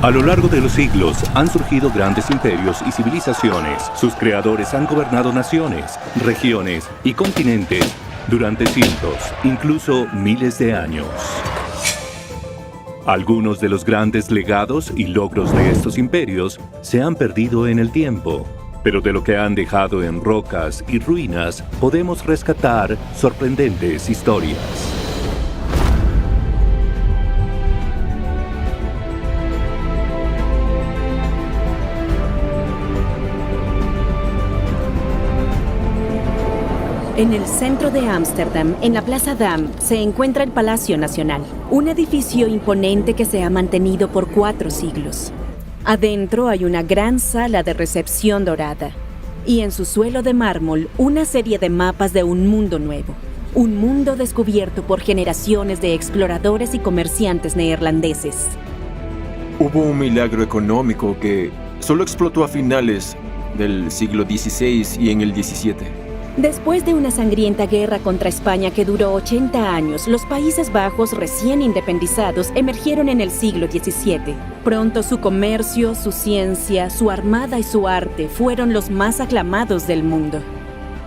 A lo largo de los siglos han surgido grandes imperios y civilizaciones. Sus creadores han gobernado naciones, regiones y continentes durante cientos, incluso miles de años. Algunos de los grandes legados y logros de estos imperios se han perdido en el tiempo, pero de lo que han dejado en rocas y ruinas podemos rescatar sorprendentes historias. En el centro de Ámsterdam, en la Plaza Dam, se encuentra el Palacio Nacional, un edificio imponente que se ha mantenido por 4 siglos. Adentro hay una gran sala de recepción dorada y en su suelo de mármol una serie de mapas de un mundo nuevo, un mundo descubierto por generaciones de exploradores y comerciantes neerlandeses. Hubo un milagro económico que solo explotó a finales del siglo XVI y en el XVII. Después de una sangrienta guerra contra España que duró 80 años, los Países Bajos, recién independizados, emergieron en el siglo XVII. Pronto su comercio, su ciencia, su armada y su arte fueron los más aclamados del mundo.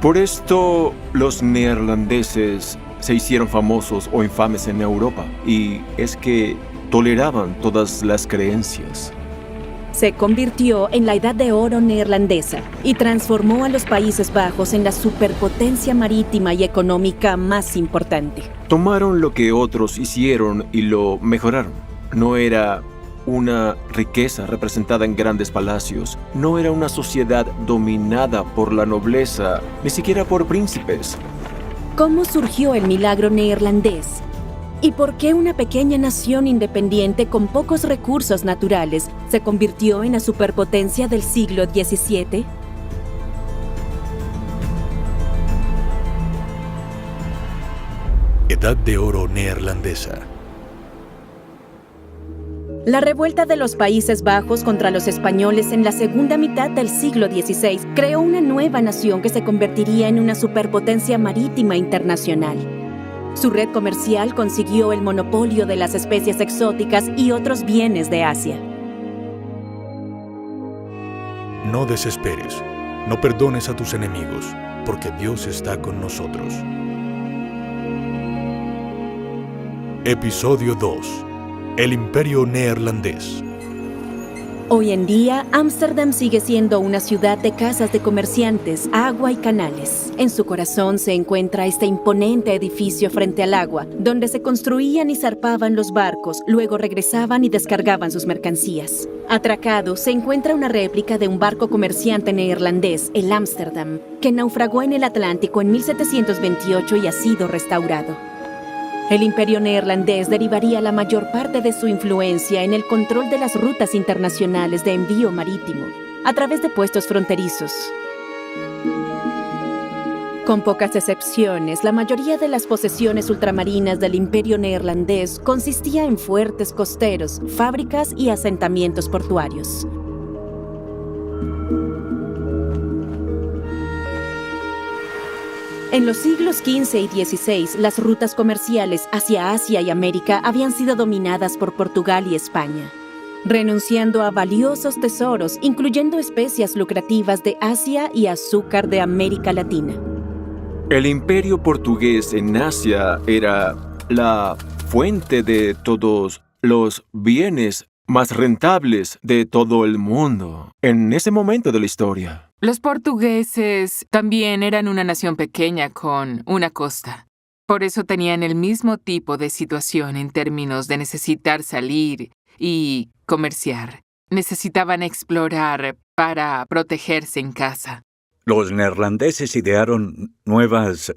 Por esto, los neerlandeses se hicieron famosos o infames en Europa, y es que toleraban todas las creencias. Se convirtió en la Edad de Oro neerlandesa y transformó a los Países Bajos en la superpotencia marítima y económica más importante. Tomaron lo que otros hicieron y lo mejoraron. No era una riqueza representada en grandes palacios, no era una sociedad dominada por la nobleza, ni siquiera por príncipes. ¿Cómo surgió el milagro neerlandés? ¿Y por qué una pequeña nación independiente con pocos recursos naturales se convirtió en la superpotencia del siglo XVII? Edad de Oro neerlandesa. La revuelta de los Países Bajos contra los españoles en la segunda mitad del siglo XVI creó una nueva nación que se convertiría en una superpotencia marítima internacional. Su red comercial consiguió el monopolio de las especies exóticas y otros bienes de Asia. No desesperes, no perdones a tus enemigos, porque Dios está con nosotros. Episodio 2. El Imperio Neerlandés. Hoy en día, Ámsterdam sigue siendo una ciudad de casas de comerciantes, agua y canales. En su corazón se encuentra este imponente edificio frente al agua, donde se construían y zarpaban los barcos, luego regresaban y descargaban sus mercancías. Atracado se encuentra una réplica de un barco comerciante neerlandés, el Ámsterdam, que naufragó en el Atlántico en 1728 y ha sido restaurado. El imperio neerlandés derivaría la mayor parte de su influencia en el control de las rutas internacionales de envío marítimo, a través de puestos fronterizos. Con pocas excepciones, la mayoría de las posesiones ultramarinas del imperio neerlandés consistía en fuertes costeros, fábricas y asentamientos portuarios. En los siglos XV y XVI, las rutas comerciales hacia Asia y América habían sido dominadas por Portugal y España, renunciando a valiosos tesoros, incluyendo especias lucrativas de Asia y azúcar de América Latina. El imperio portugués en Asia era la fuente de todos los bienes más rentables de todo el mundo en ese momento de la historia. Los portugueses también eran una nación pequeña con una costa. Por eso tenían el mismo tipo de situación en términos de necesitar salir y comerciar. Necesitaban explorar para protegerse en casa. Los neerlandeses idearon nuevas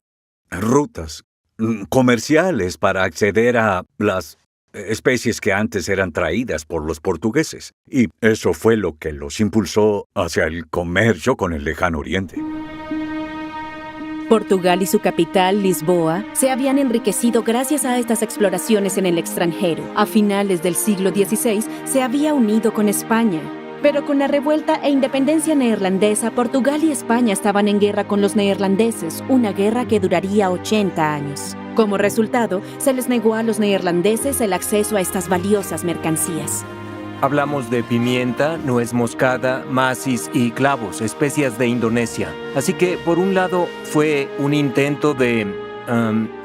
rutas comerciales para acceder a las especies que antes eran traídas por los portugueses. Y eso fue lo que los impulsó hacia el comercio con el lejano oriente. Portugal y su capital, Lisboa, se habían enriquecido gracias a estas exploraciones en el extranjero. A finales del siglo XVI se había unido con España. Pero con la revuelta e independencia neerlandesa, Portugal y España estaban en guerra con los neerlandeses, una guerra que duraría 80 años. Como resultado, se les negó a los neerlandeses el acceso a estas valiosas mercancías. Hablamos de pimienta, nuez moscada, macis y clavos, especias de Indonesia. Así que, por un lado, fue un intento de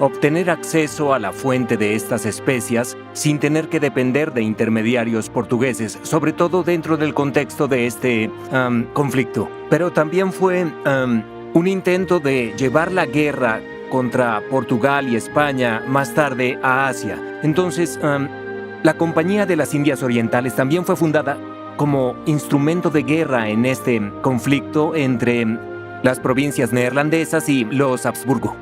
obtener acceso a la fuente de estas especias sin tener que depender de intermediarios portugueses, sobre todo dentro del contexto de este conflicto. Pero también fue un intento de llevar la guerra contra Portugal y España más tarde a Asia. Entonces, la Compañía de las Indias Orientales también fue fundada como instrumento de guerra en este conflicto entre las provincias neerlandesas y los Habsburgo.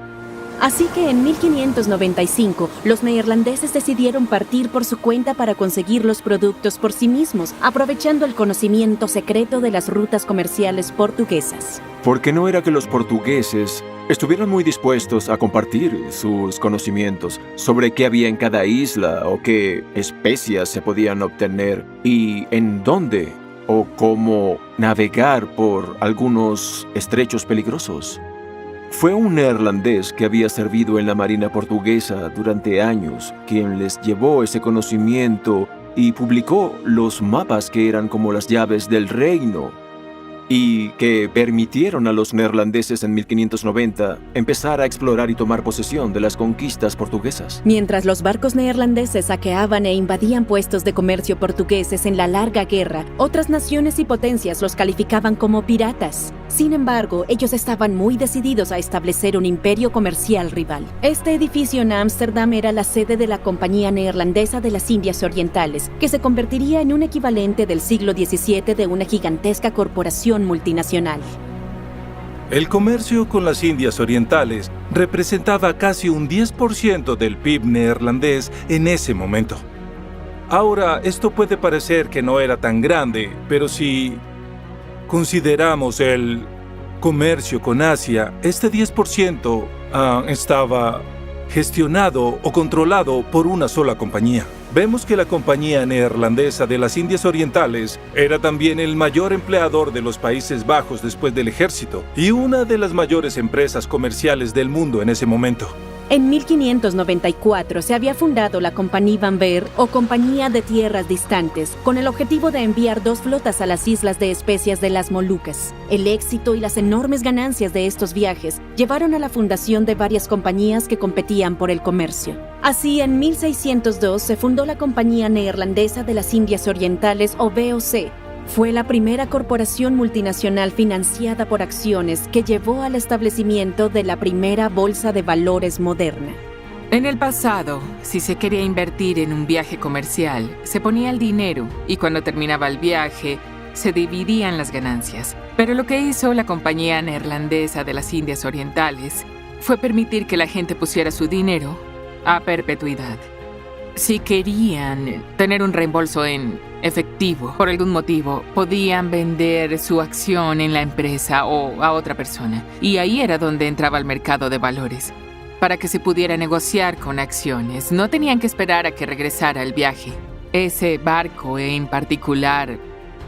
Así que en 1595, los neerlandeses decidieron partir por su cuenta para conseguir los productos por sí mismos, aprovechando el conocimiento secreto de las rutas comerciales portuguesas. Porque no era que los portugueses estuvieran muy dispuestos a compartir sus conocimientos sobre qué había en cada isla o qué especias se podían obtener y en dónde o cómo navegar por algunos estrechos peligrosos. Fue un neerlandés que había servido en la marina portuguesa durante años quien les llevó ese conocimiento y publicó los mapas que eran como las llaves del reino y que permitieron a los neerlandeses en 1590 empezar a explorar y tomar posesión de las conquistas portuguesas. Mientras los barcos neerlandeses saqueaban e invadían puestos de comercio portugueses en la larga guerra, otras naciones y potencias los calificaban como piratas. Sin embargo, ellos estaban muy decididos a establecer un imperio comercial rival. Este edificio en Ámsterdam era la sede de la Compañía Neerlandesa de las Indias Orientales, que se convertiría en un equivalente del siglo XVII de una gigantesca corporación multinacional. El comercio con las Indias Orientales representaba casi un 10% del PIB neerlandés en ese momento. Ahora, esto puede parecer que no era tan grande, pero si consideramos el comercio con Asia, este 10% estaba gestionado o controlado por una sola compañía. Vemos que la Compañía Neerlandesa de las Indias Orientales era también el mayor empleador de los Países Bajos después del ejército y una de las mayores empresas comerciales del mundo en ese momento. En 1594 se había fundado la Compagnie van Ver o Compañía de Tierras Distantes, con el objetivo de enviar 2 flotas a las islas de especias de las Molucas. El éxito y las enormes ganancias de estos viajes llevaron a la fundación de varias compañías que competían por el comercio. Así, en 1602 se fundó la Compañía Neerlandesa de las Indias Orientales o VOC. Fue la primera corporación multinacional financiada por acciones que llevó al establecimiento de la primera bolsa de valores moderna. En el pasado, si se quería invertir en un viaje comercial, se ponía el dinero y cuando terminaba el viaje, se dividían las ganancias. Pero lo que hizo la Compañía Neerlandesa de las Indias Orientales fue permitir que la gente pusiera su dinero a perpetuidad. Si querían tener un reembolso en efectivo, por algún motivo, podían vender su acción en la empresa o a otra persona. Y ahí era donde entraba el mercado de valores. Para que se pudiera negociar con acciones, no tenían que esperar a que regresara el viaje. Ese barco en particular,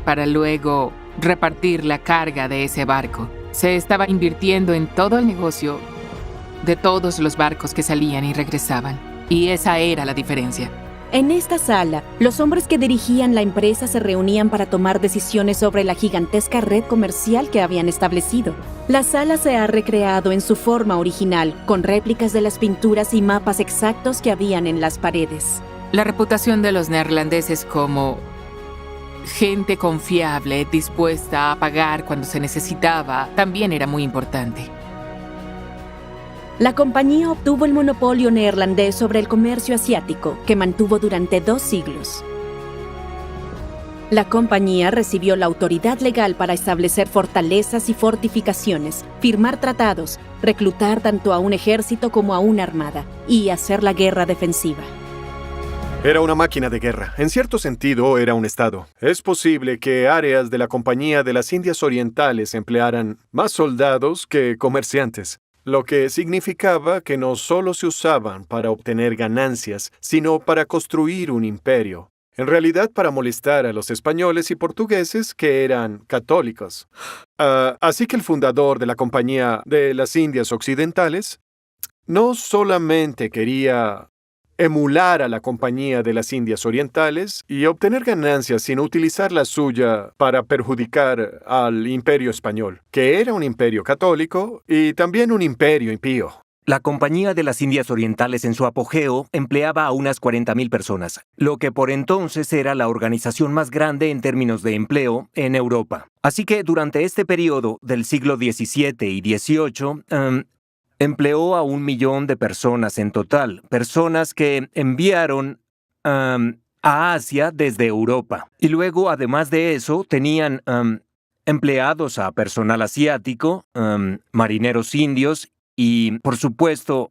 para luego repartir la carga de ese barco. Se estaba invirtiendo en todo el negocio de todos los barcos que salían y regresaban. Y esa era la diferencia. En esta sala, los hombres que dirigían la empresa se reunían para tomar decisiones sobre la gigantesca red comercial que habían establecido. La sala se ha recreado en su forma original, con réplicas de las pinturas y mapas exactos que habían en las paredes. La reputación de los neerlandeses como gente confiable, dispuesta a pagar cuando se necesitaba, también era muy importante. La compañía obtuvo el monopolio neerlandés sobre el comercio asiático, que mantuvo durante 2 siglos. La compañía recibió la autoridad legal para establecer fortalezas y fortificaciones, firmar tratados, reclutar tanto a un ejército como a una armada y hacer la guerra defensiva. Era una máquina de guerra. En cierto sentido, era un estado. Es posible que áreas de la Compañía de las Indias Orientales emplearan más soldados que comerciantes, lo que significaba que no solo se usaban para obtener ganancias, sino para construir un imperio. En realidad, para molestar a los españoles y portugueses que eran católicos. Así que el fundador de la Compañía de las Indias Occidentales no solamente quería emular a la Compañía de las Indias Orientales y obtener ganancias sin utilizar la suya para perjudicar al Imperio Español, que era un imperio católico y también un imperio impío. La Compañía de las Indias Orientales en su apogeo empleaba a unas 40,000 personas, lo que por entonces era la organización más grande en términos de empleo en Europa. Así que durante este periodo del siglo XVII y XVIII, empleó a 1,000,000 de personas en total, personas que enviaron a Asia desde Europa. Y luego, además de eso, tenían empleados a personal asiático, marineros indios y, por supuesto,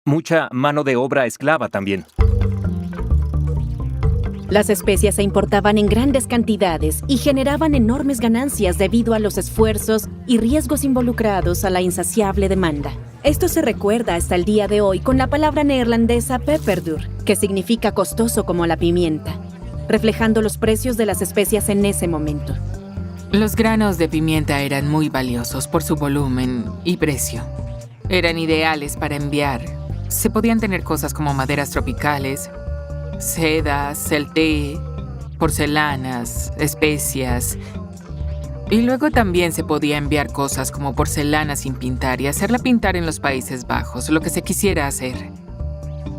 mucha mano de obra esclava también. Las especias se importaban en grandes cantidades y generaban enormes ganancias debido a los esfuerzos y riesgos involucrados a la insaciable demanda. Esto se recuerda hasta el día de hoy con la palabra neerlandesa peperduur, que significa costoso como la pimienta, reflejando los precios de las especias en ese momento. Los granos de pimienta eran muy valiosos por su volumen y precio. Eran ideales para enviar. Se podían tener cosas como maderas tropicales, sedas, el té, porcelanas, especias. Y luego también se podía enviar cosas como porcelana sin pintar y hacerla pintar en los Países Bajos, lo que se quisiera hacer.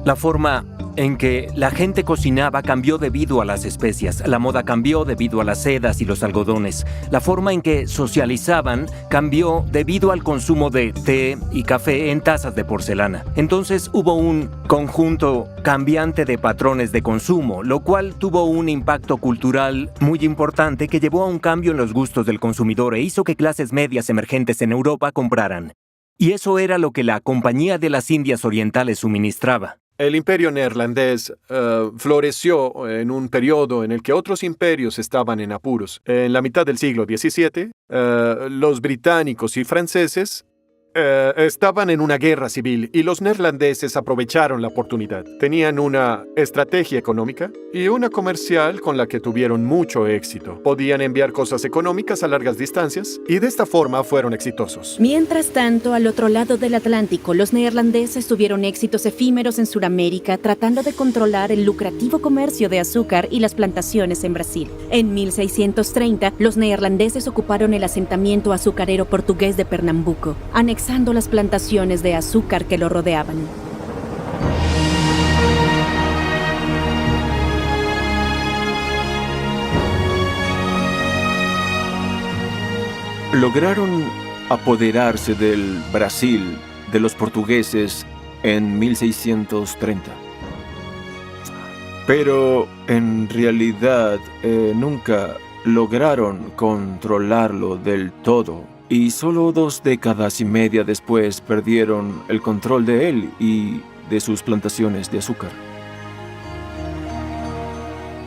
La forma en que la gente cocinaba cambió debido a las especias. La moda cambió debido a las sedas y los algodones. La forma en que socializaban cambió debido al consumo de té y café en tazas de porcelana. Entonces hubo un conjunto cambiante de patrones de consumo, lo cual tuvo un impacto cultural muy importante que llevó a un cambio en los gustos del consumidor e hizo que clases medias emergentes en Europa compraran. Y eso era lo que la Compañía de las Indias Orientales suministraba. El imperio neerlandés floreció en un periodo en el que otros imperios estaban en apuros. En la mitad del siglo XVII, los británicos y franceses estaban en una guerra civil y los neerlandeses aprovecharon la oportunidad. Tenían una estrategia económica y una comercial con la que tuvieron mucho éxito. Podían enviar cosas económicas a largas distancias y de esta forma fueron exitosos. Mientras tanto, al otro lado del Atlántico, los neerlandeses tuvieron éxitos efímeros en Sudamérica tratando de controlar el lucrativo comercio de azúcar y las plantaciones en Brasil. En 1630, los neerlandeses ocuparon el asentamiento azucarero portugués de Pernambuco, anexando las plantaciones de azúcar que lo rodeaban. Lograron apoderarse del Brasil de los portugueses en 1630. Pero en realidad nunca lograron controlarlo del todo. Y solo 2 décadas y media después perdieron el control de él y de sus plantaciones de azúcar.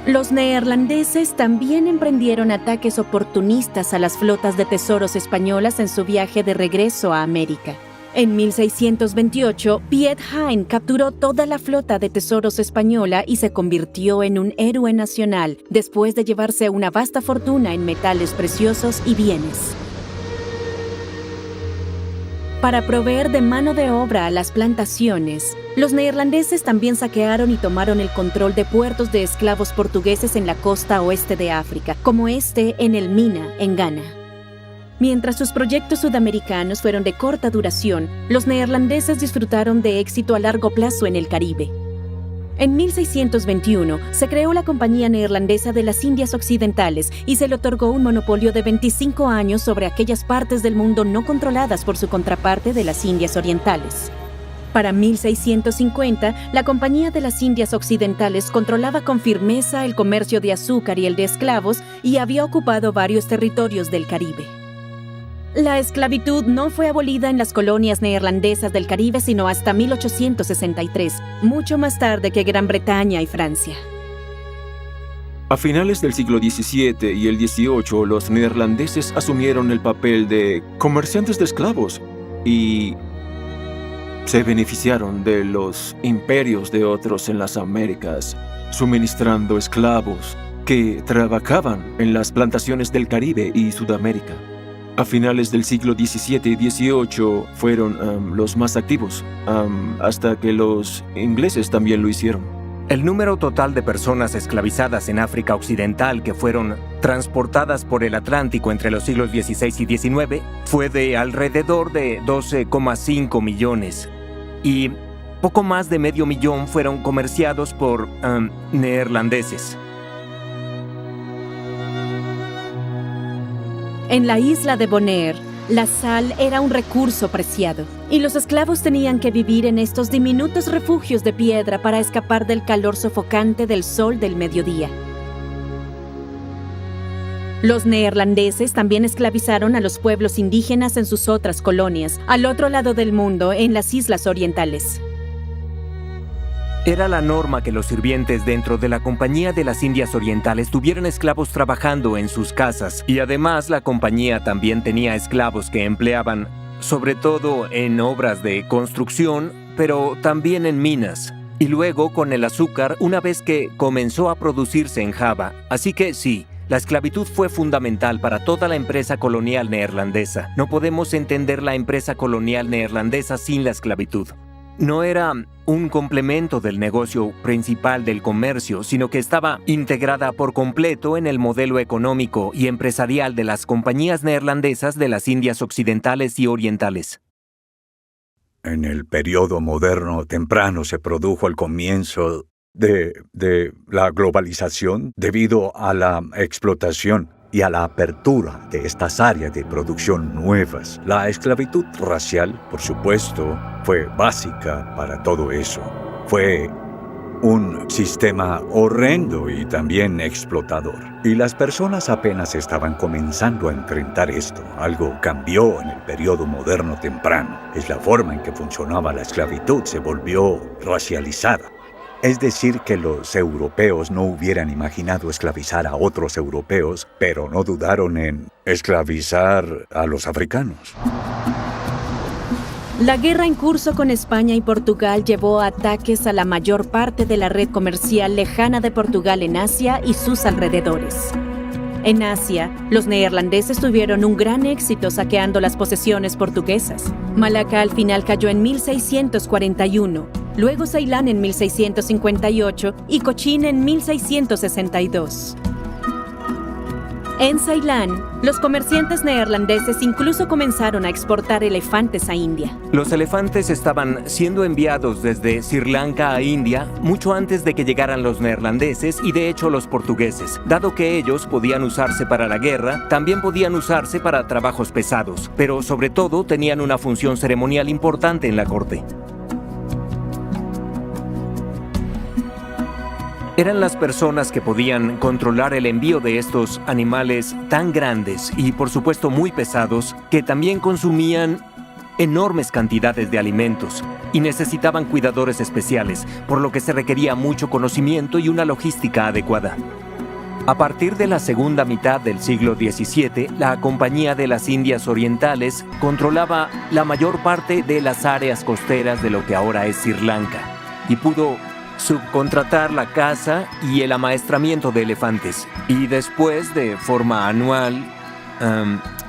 Los neerlandeses también emprendieron ataques oportunistas a las flotas de tesoros españolas en su viaje de regreso a América. En 1628, Piet Hein capturó toda la flota de tesoros española y se convirtió en un héroe nacional después de llevarse una vasta fortuna en metales preciosos y bienes. Para proveer de mano de obra a las plantaciones, los neerlandeses también saquearon y tomaron el control de puertos de esclavos portugueses en la costa oeste de África, como en el Mina, en Ghana. Mientras sus proyectos sudamericanos fueron de corta duración, los neerlandeses disfrutaron de éxito a largo plazo en el Caribe. En 1621 se creó la Compañía Neerlandesa de las Indias Occidentales y se le otorgó un monopolio de 25 años sobre aquellas partes del mundo no controladas por su contraparte de las Indias Orientales. Para 1650, la Compañía de las Indias Occidentales controlaba con firmeza el comercio de azúcar y el de esclavos y había ocupado varios territorios del Caribe. La esclavitud no fue abolida en las colonias neerlandesas del Caribe sino hasta 1863, mucho más tarde que Gran Bretaña y Francia. A finales del siglo XVII y el XVIII, los neerlandeses asumieron el papel de comerciantes de esclavos y se beneficiaron de los imperios de otros en las Américas, suministrando esclavos que trabajaban en las plantaciones del Caribe y Sudamérica. A finales del siglo XVII y XVIII fueron los más activos, hasta que los ingleses también lo hicieron. El número total de personas esclavizadas en África Occidental que fueron transportadas por el Atlántico entre los siglos XVI y XIX fue de alrededor de 12,5 millones y poco más de medio millón fueron comerciados por neerlandeses. En la isla de Bonaire, la sal era un recurso preciado, y los esclavos tenían que vivir en estos diminutos refugios de piedra para escapar del calor sofocante del sol del mediodía. Los neerlandeses también esclavizaron a los pueblos indígenas en sus otras colonias, al otro lado del mundo, en las islas orientales. Era la norma que los sirvientes dentro de la Compañía de las Indias Orientales tuvieran esclavos trabajando en sus casas, y además la compañía también tenía esclavos que empleaban, sobre todo en obras de construcción, pero también en minas, y luego con el azúcar una vez que comenzó a producirse en Java. Así que sí, la esclavitud fue fundamental para toda la empresa colonial neerlandesa. No podemos entender la empresa colonial neerlandesa sin la esclavitud. No era un complemento del negocio principal del comercio, sino que estaba integrada por completo en el modelo económico y empresarial de las compañías neerlandesas de las Indias Occidentales y Orientales. En el periodo moderno temprano se produjo el comienzo de la globalización debido a la explotación y a la apertura de estas áreas de producción nuevas. La esclavitud racial, por supuesto, fue básica para todo eso. Fue un sistema horrendo y también explotador. Y las personas apenas estaban comenzando a enfrentar esto. Algo cambió en el periodo moderno temprano. Es la forma en que funcionaba la esclavitud, se volvió racializada. Es decir, que los europeos no hubieran imaginado esclavizar a otros europeos, pero no dudaron en esclavizar a los africanos. La guerra en curso con España y Portugal llevó a ataques a la mayor parte de la red comercial lejana de Portugal en Asia y sus alrededores. En Asia, los neerlandeses tuvieron un gran éxito saqueando las posesiones portuguesas. Malaca al final cayó en 1641, luego Ceilán en 1658 y Cochín en 1662. En Ceilán, los comerciantes neerlandeses incluso comenzaron a exportar elefantes a India. Los elefantes estaban siendo enviados desde Sri Lanka a India mucho antes de que llegaran los neerlandeses y de hecho los portugueses. Dado que ellos podían usarse para la guerra, también podían usarse para trabajos pesados, pero sobre todo tenían una función ceremonial importante en la corte. Eran las personas que podían controlar el envío de estos animales tan grandes y por supuesto muy pesados, que también consumían enormes cantidades de alimentos y necesitaban cuidadores especiales, por lo que se requería mucho conocimiento y una logística adecuada. A partir de la segunda mitad del siglo XVII, la Compañía de las Indias Orientales controlaba la mayor parte de las áreas costeras de lo que ahora es Sri Lanka y pudo subcontratar la caza y el amaestramiento de elefantes. Y después, de forma anual,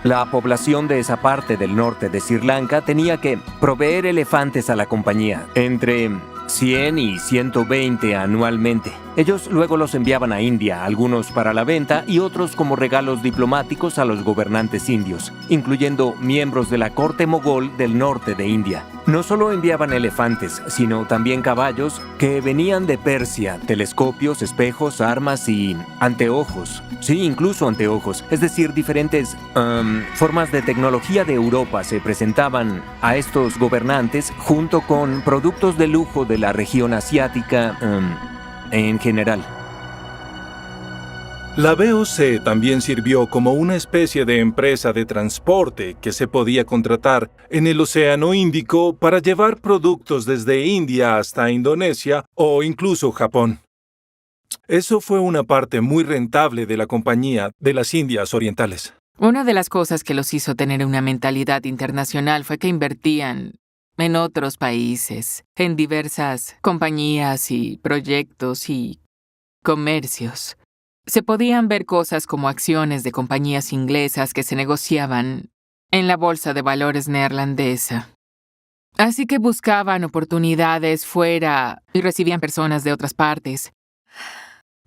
la población de esa parte del norte de Sri Lanka tenía que proveer elefantes a la compañía, entre 100 y 120 anualmente. Ellos luego los enviaban a India, algunos para la venta y otros como regalos diplomáticos a los gobernantes indios, incluyendo miembros de la corte mogol del norte de India. No solo enviaban elefantes, sino también caballos que venían de Persia, telescopios, espejos, armas y anteojos. Sí, incluso anteojos, es decir, diferentes formas de tecnología de Europa se presentaban a estos gobernantes junto con productos de lujo de la región asiática en general. La VOC también sirvió como una especie de empresa de transporte que se podía contratar en el Océano Índico para llevar productos desde India hasta Indonesia o incluso Japón. Eso fue una parte muy rentable de la Compañía de las Indias Orientales. Una de las cosas que los hizo tener una mentalidad internacional fue que invertían en otros países, en diversas compañías y proyectos y comercios. Se podían ver cosas como acciones de compañías inglesas que se negociaban en la bolsa de valores neerlandesa. Así que buscaban oportunidades fuera y recibían personas de otras partes,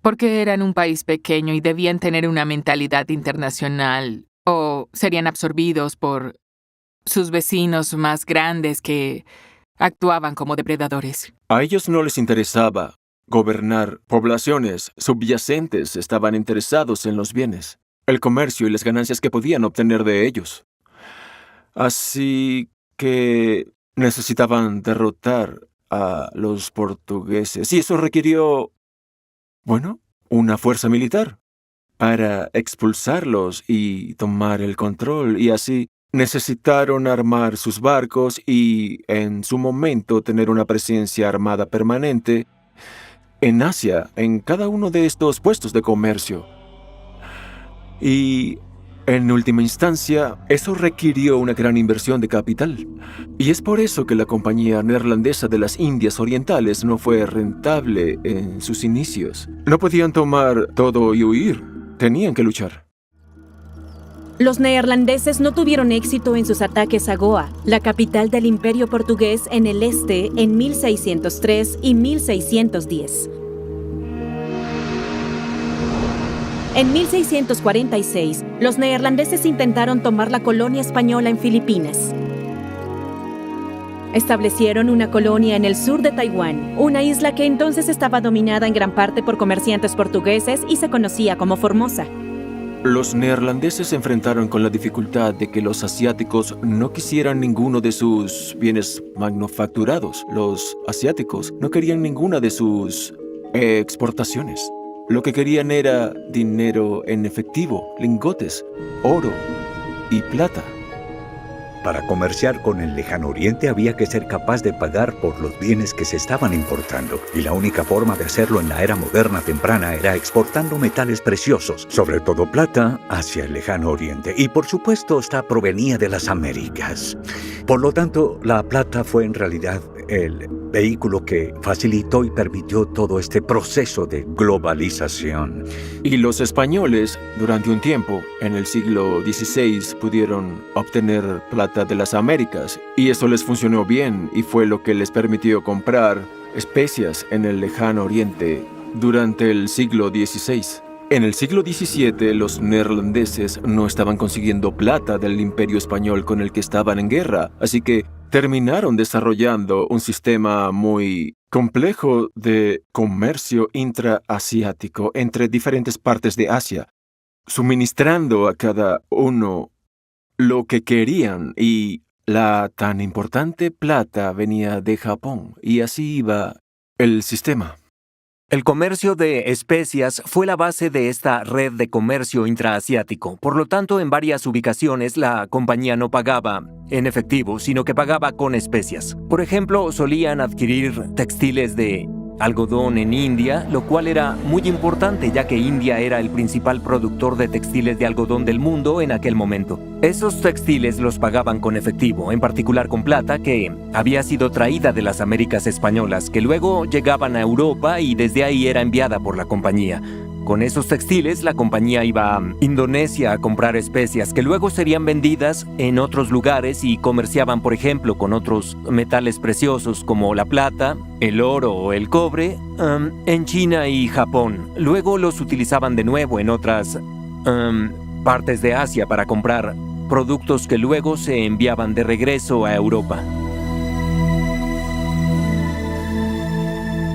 porque eran un país pequeño y debían tener una mentalidad internacional o serían absorbidos por sus vecinos más grandes que actuaban como depredadores. A ellos no les interesaba gobernar poblaciones subyacentes, estaban interesados en los bienes, el comercio y las ganancias que podían obtener de ellos. Así que necesitaban derrotar a los portugueses y eso requirió, una fuerza militar para expulsarlos y tomar el control, y así necesitaron armar sus barcos y, en su momento, tener una presencia armada permanente en Asia, en cada uno de estos puestos de comercio. Y, en última instancia, eso requirió una gran inversión de capital. Y es por eso que la Compañía Neerlandesa de las Indias Orientales no fue rentable en sus inicios. No podían tomar todo y huir. Tenían que luchar. Los neerlandeses no tuvieron éxito en sus ataques a Goa, la capital del Imperio Portugués en el este, en 1603 y 1610. En 1646, los neerlandeses intentaron tomar la colonia española en Filipinas. Establecieron una colonia en el sur de Taiwán, una isla que entonces estaba dominada en gran parte por comerciantes portugueses y se conocía como Formosa. Los neerlandeses se enfrentaron con la dificultad de que los asiáticos no quisieran ninguno de sus bienes manufacturados. Los asiáticos no querían ninguna de sus exportaciones. Lo que querían era dinero en efectivo, lingotes, oro y plata. Para comerciar con el lejano oriente había que ser capaz de pagar por los bienes que se estaban importando, y la única forma de hacerlo en la era moderna temprana era exportando metales preciosos, sobre todo plata, hacia el lejano oriente, y por supuesto esta provenía de las Américas. Por lo tanto, la plata fue en realidad el vehículo que facilitó y permitió todo este proceso de globalización. Y los españoles, durante un tiempo, en el siglo XVI, pudieron obtener plata de las Américas, y eso les funcionó bien y fue lo que les permitió comprar especias en el lejano oriente durante el siglo XVI. En el siglo XVII, los neerlandeses no estaban consiguiendo plata del imperio español con el que estaban en guerra, así que terminaron desarrollando un sistema muy complejo de comercio intraasiático entre diferentes partes de Asia, suministrando a cada uno lo que querían, y la tan importante plata venía de Japón, y así iba el sistema. El comercio de especias fue la base de esta red de comercio intraasiático. Por lo tanto, en varias ubicaciones la compañía no pagaba en efectivo, sino que pagaba con especias. Por ejemplo, solían adquirir textiles de algodón en India, lo cual era muy importante ya que India era el principal productor de textiles de algodón del mundo en aquel momento. Esos textiles los pagaban con efectivo, en particular con plata que había sido traída de las Américas españolas, que luego llegaban a Europa y desde ahí era enviada por la compañía. Con esos textiles, la compañía iba a Indonesia a comprar especias que luego serían vendidas en otros lugares y comerciaban, por ejemplo, con otros metales preciosos como la plata, el oro o el cobre, en China y Japón. Luego los utilizaban de nuevo en otras partes de Asia para comprar productos que luego se enviaban de regreso a Europa.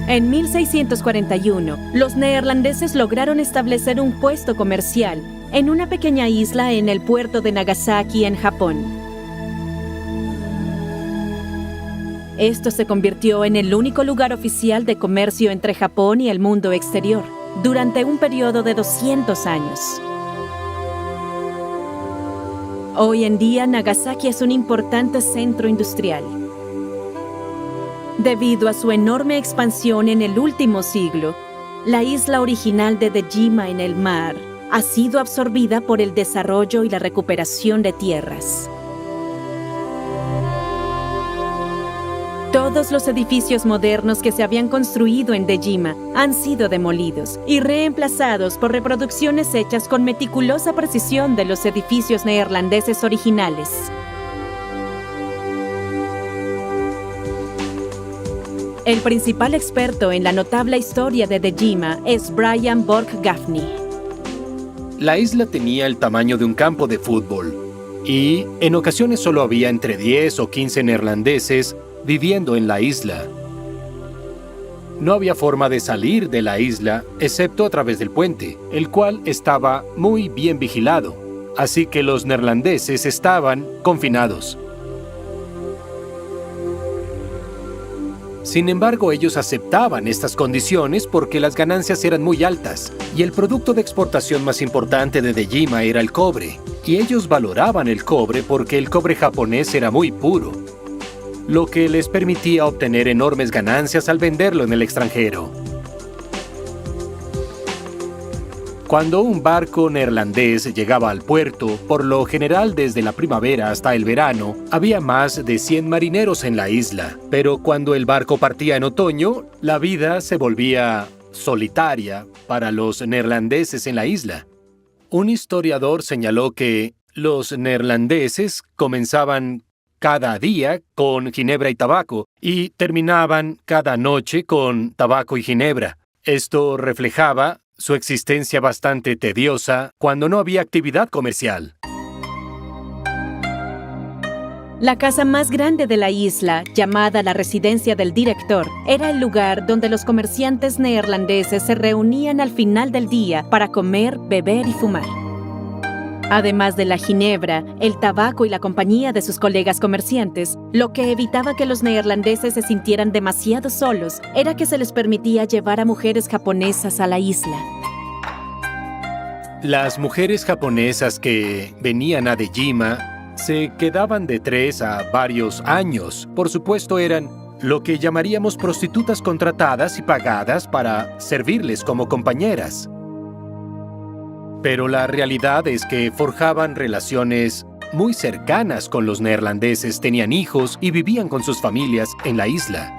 En 1641, los neerlandeses lograron establecer un puesto comercial en una pequeña isla en el puerto de Nagasaki, en Japón. Esto se convirtió en el único lugar oficial de comercio entre Japón y el mundo exterior, durante un periodo de 200 años. Hoy en día, Nagasaki es un importante centro industrial. Debido a su enorme expansión en el último siglo, la isla original de Dejima en el mar ha sido absorbida por el desarrollo y la recuperación de tierras. Todos los edificios modernos que se habían construido en Dejima han sido demolidos y reemplazados por reproducciones hechas con meticulosa precisión de los edificios neerlandeses originales. El principal experto en la notable historia de Dejima es Brian Borg-Gaffney. La isla tenía el tamaño de un campo de fútbol y en ocasiones solo había entre 10 o 15 neerlandeses viviendo en la isla. No había forma de salir de la isla excepto a través del puente, el cual estaba muy bien vigilado, así que los neerlandeses estaban confinados. Sin embargo, ellos aceptaban estas condiciones porque las ganancias eran muy altas y el producto de exportación más importante de Dejima era el cobre, y ellos valoraban el cobre porque el cobre japonés era muy puro, lo que les permitía obtener enormes ganancias al venderlo en el extranjero. Cuando un barco neerlandés llegaba al puerto, por lo general desde la primavera hasta el verano, había más de 100 marineros en la isla. Pero cuando el barco partía en otoño, la vida se volvía solitaria para los neerlandeses en la isla. Un historiador señaló que los neerlandeses comenzaban cada día con ginebra y tabaco y terminaban cada noche con tabaco y ginebra. Esto reflejaba su existencia bastante tediosa cuando no había actividad comercial. La casa más grande de la isla, llamada la residencia del director, era el lugar donde los comerciantes neerlandeses se reunían al final del día para comer, beber y fumar. Además de la ginebra, el tabaco y la compañía de sus colegas comerciantes, lo que evitaba que los neerlandeses se sintieran demasiado solos era que se les permitía llevar a mujeres japonesas a la isla. Las mujeres japonesas que venían a Dejima se quedaban de 3 a varios años. Por supuesto, eran lo que llamaríamos prostitutas contratadas y pagadas para servirles como compañeras. Pero la realidad es que forjaban relaciones muy cercanas con los neerlandeses, tenían hijos y vivían con sus familias en la isla.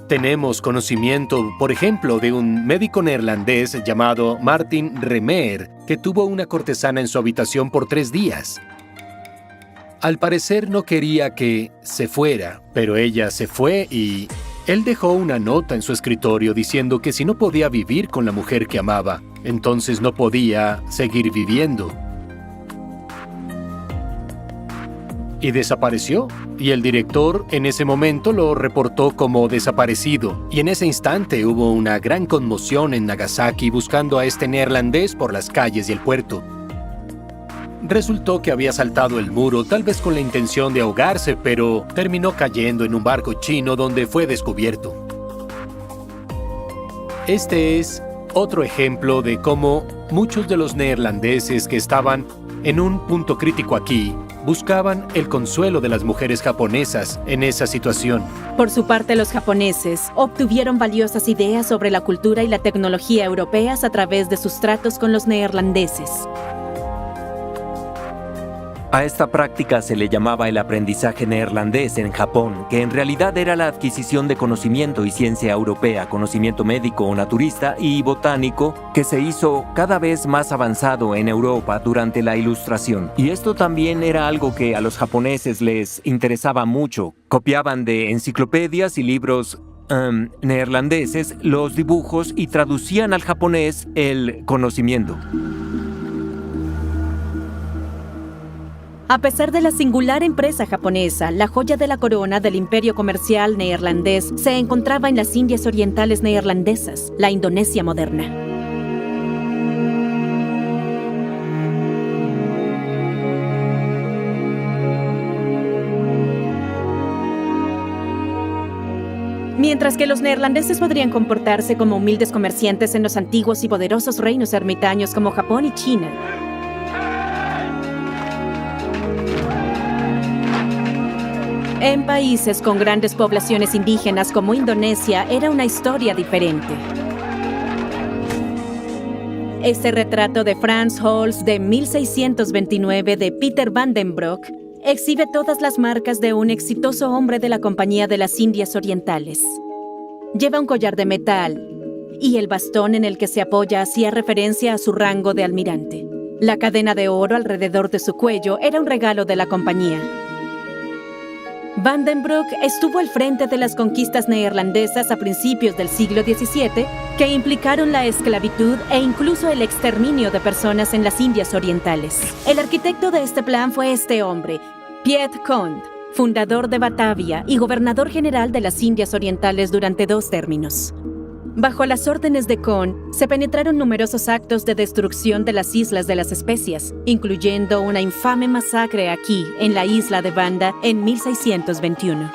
Tenemos conocimiento, por ejemplo, de un médico neerlandés llamado Martin Remer, que tuvo una cortesana en su habitación por 3 días. Al parecer no quería que se fuera, pero ella se fue y él dejó una nota en su escritorio diciendo que si no podía vivir con la mujer que amaba, entonces no podía seguir viviendo. Y desapareció, y el director en ese momento lo reportó como desaparecido, y en ese instante hubo una gran conmoción en Nagasaki buscando a este neerlandés por las calles y el puerto. Resultó que había saltado el muro, tal vez con la intención de ahogarse, pero terminó cayendo en un barco chino donde fue descubierto. Este es otro ejemplo de cómo muchos de los neerlandeses que estaban en un punto crítico aquí buscaban el consuelo de las mujeres japonesas en esa situación. Por su parte, los japoneses obtuvieron valiosas ideas sobre la cultura y la tecnología europeas a través de sus tratos con los neerlandeses. A esta práctica se le llamaba el aprendizaje neerlandés en Japón, que en realidad era la adquisición de conocimiento y ciencia europea, conocimiento médico o naturista y botánico, que se hizo cada vez más avanzado en Europa durante la Ilustración. Y esto también era algo que a los japoneses les interesaba mucho. Copiaban de enciclopedias y libros neerlandeses los dibujos y traducían al japonés el conocimiento. A pesar de la singular empresa japonesa, la joya de la corona del imperio comercial neerlandés se encontraba en las Indias Orientales neerlandesas, la Indonesia moderna. Mientras que los neerlandeses podrían comportarse como humildes comerciantes en los antiguos y poderosos reinos ermitaños como Japón y China, en países con grandes poblaciones indígenas como Indonesia era una historia diferente. Este retrato de Frans Hals de 1629 de Peter van den Broek exhibe todas las marcas de un exitoso hombre de la Compañía de las Indias Orientales. Lleva un collar de metal y el bastón en el que se apoya hacía referencia a su rango de almirante. La cadena de oro alrededor de su cuello era un regalo de la compañía. Van den Broek estuvo al frente de las conquistas neerlandesas a principios del siglo XVII que implicaron la esclavitud e incluso el exterminio de personas en las Indias Orientales. El arquitecto de este plan fue este hombre, Piet Cond, fundador de Batavia y gobernador general de las Indias Orientales durante 2 términos. Bajo las órdenes de Cond, se penetraron numerosos actos de destrucción de las Islas de las Especias, incluyendo una infame masacre aquí, en la isla de Banda, en 1621.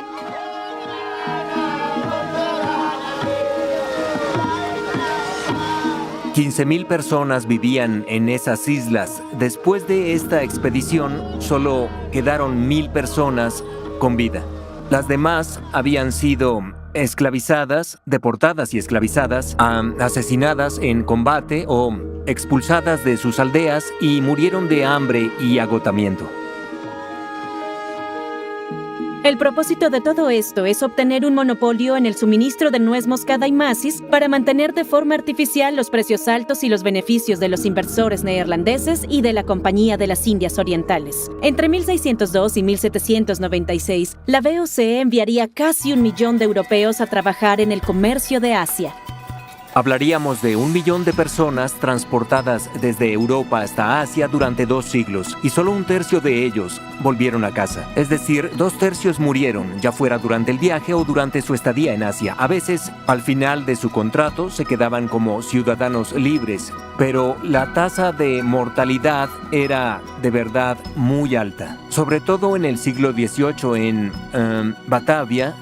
$15,000 personas vivían en esas islas. Después de esta expedición, solo quedaron 1,000 personas con vida. Las demás habían sido esclavizadas, deportadas y esclavizadas, asesinadas en combate o expulsadas de sus aldeas y murieron de hambre y agotamiento. El propósito de todo esto es obtener un monopolio en el suministro de nuez moscada y macis para mantener de forma artificial los precios altos y los beneficios de los inversores neerlandeses y de la Compañía de las Indias Orientales. Entre 1602 y 1796, la VOC enviaría casi 1 millón de europeos a trabajar en el comercio de Asia. Hablaríamos de 1 millón de personas transportadas desde Europa hasta Asia durante 2 siglos, y solo 1/3 de ellos volvieron a casa. Es decir, 2/3 murieron, ya fuera durante el viaje o durante su estadía en Asia. A veces, al final de su contrato, se quedaban como ciudadanos libres, pero la tasa de mortalidad era de verdad muy alta. Sobre todo en el siglo XVIII en Batavia,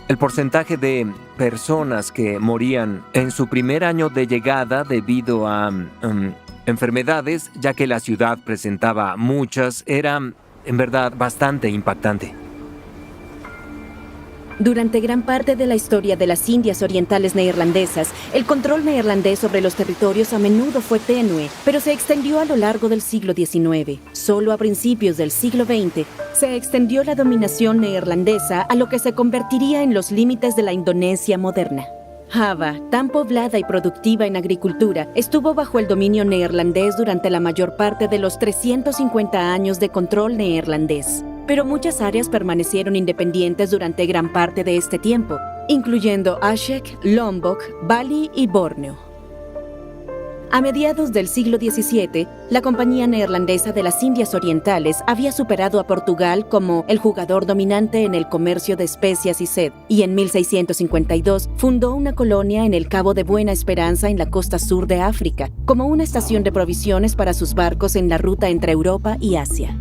el porcentaje de personas que morían en su primer año de llegada debido a enfermedades, ya que la ciudad presentaba muchas, era en verdad bastante impactante. Durante gran parte de la historia de las Indias Orientales neerlandesas, el control neerlandés sobre los territorios a menudo fue tenue, pero se extendió a lo largo del siglo XIX. Solo a principios del siglo XX se extendió la dominación neerlandesa a lo que se convertiría en los límites de la Indonesia moderna. Java, tan poblada y productiva en agricultura, estuvo bajo el dominio neerlandés durante la mayor parte de los 350 años de control neerlandés. Pero muchas áreas permanecieron independientes durante gran parte de este tiempo, incluyendo Aceh, Lombok, Bali y Borneo. A mediados del siglo XVII, la Compañía Neerlandesa de las Indias Orientales había superado a Portugal como el jugador dominante en el comercio de especias y sed, y en 1652 fundó una colonia en el Cabo de Buena Esperanza en la costa sur de África, como una estación de provisiones para sus barcos en la ruta entre Europa y Asia.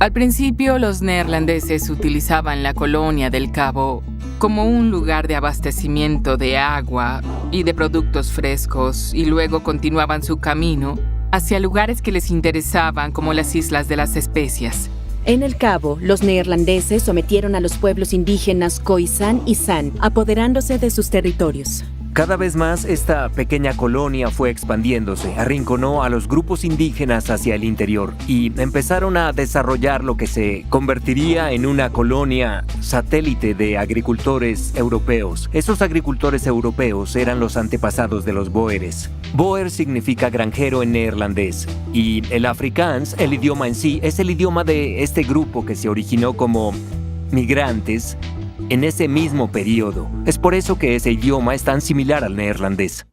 Al principio, los neerlandeses utilizaban la colonia del Cabo como un lugar de abastecimiento de agua y de productos frescos, y luego continuaban su camino hacia lugares que les interesaban, como las Islas de las Especias. En el Cabo, los neerlandeses sometieron a los pueblos indígenas Khoisan y San, apoderándose de sus territorios. Cada vez más esta pequeña colonia fue expandiéndose, arrinconó a los grupos indígenas hacia el interior y empezaron a desarrollar lo que se convertiría en una colonia satélite de agricultores europeos. Esos agricultores europeos eran los antepasados de los boeres. Boer significa granjero en neerlandés, y el Afrikaans, el idioma en sí, es el idioma de este grupo que se originó como migrantes en ese mismo periodo. Es por eso que ese idioma es tan similar al neerlandés.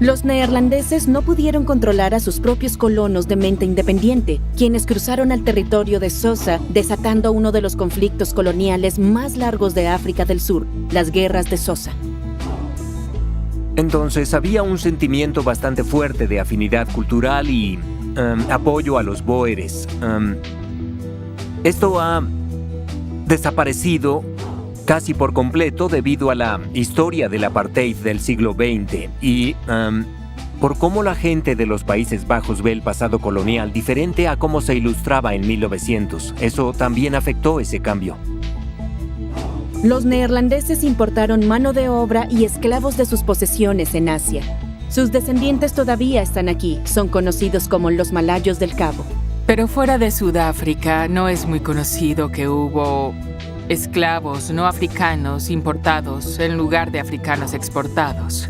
Los neerlandeses no pudieron controlar a sus propios colonos de mente independiente, quienes cruzaron al territorio de Xhosa, desatando uno de los conflictos coloniales más largos de África del Sur, las guerras de Xhosa. Entonces había un sentimiento bastante fuerte de afinidad cultural y apoyo a los boeres. Esto ha desaparecido casi por completo debido a la historia del apartheid del siglo XX y por cómo la gente de los Países Bajos ve el pasado colonial diferente a cómo se ilustraba en 1900. Eso también afectó ese cambio. Los neerlandeses importaron mano de obra y esclavos de sus posesiones en Asia. Sus descendientes todavía están aquí, son conocidos como los malayos del Cabo. Pero fuera de Sudáfrica no es muy conocido que hubo esclavos no africanos importados en lugar de africanos exportados.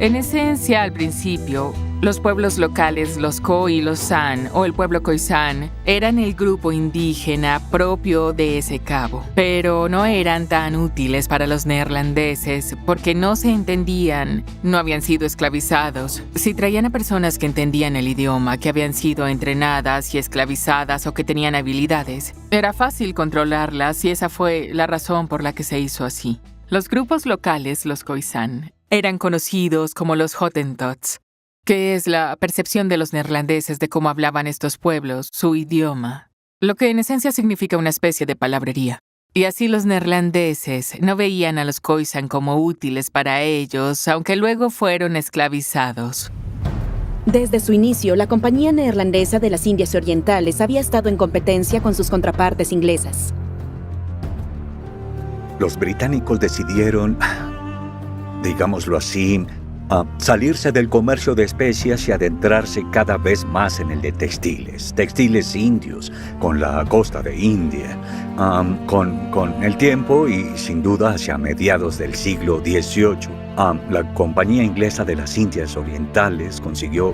En esencia, al principio, los pueblos locales, los Khoi y los San, o el pueblo Khoisan, eran el grupo indígena propio de ese cabo. Pero no eran tan útiles para los neerlandeses porque no se entendían, no habían sido esclavizados. Si traían a personas que entendían el idioma, que habían sido entrenadas y esclavizadas o que tenían habilidades, era fácil controlarlas y esa fue la razón por la que se hizo así. Los grupos locales, los Khoisan, eran conocidos como los Hottentots, que es la percepción de los neerlandeses de cómo hablaban estos pueblos, su idioma, lo que en esencia significa una especie de palabrería. Y así los neerlandeses no veían a los Khoisan como útiles para ellos, aunque luego fueron esclavizados. Desde su inicio, la Compañía Neerlandesa de las Indias Orientales había estado en competencia con sus contrapartes inglesas. Los británicos decidieron, digámoslo así, salirse del comercio de especias y adentrarse cada vez más en el de textiles indios, con la costa de India. Con el tiempo y sin duda hacia mediados del siglo XVIII, la Compañía Inglesa de las Indias Orientales consiguió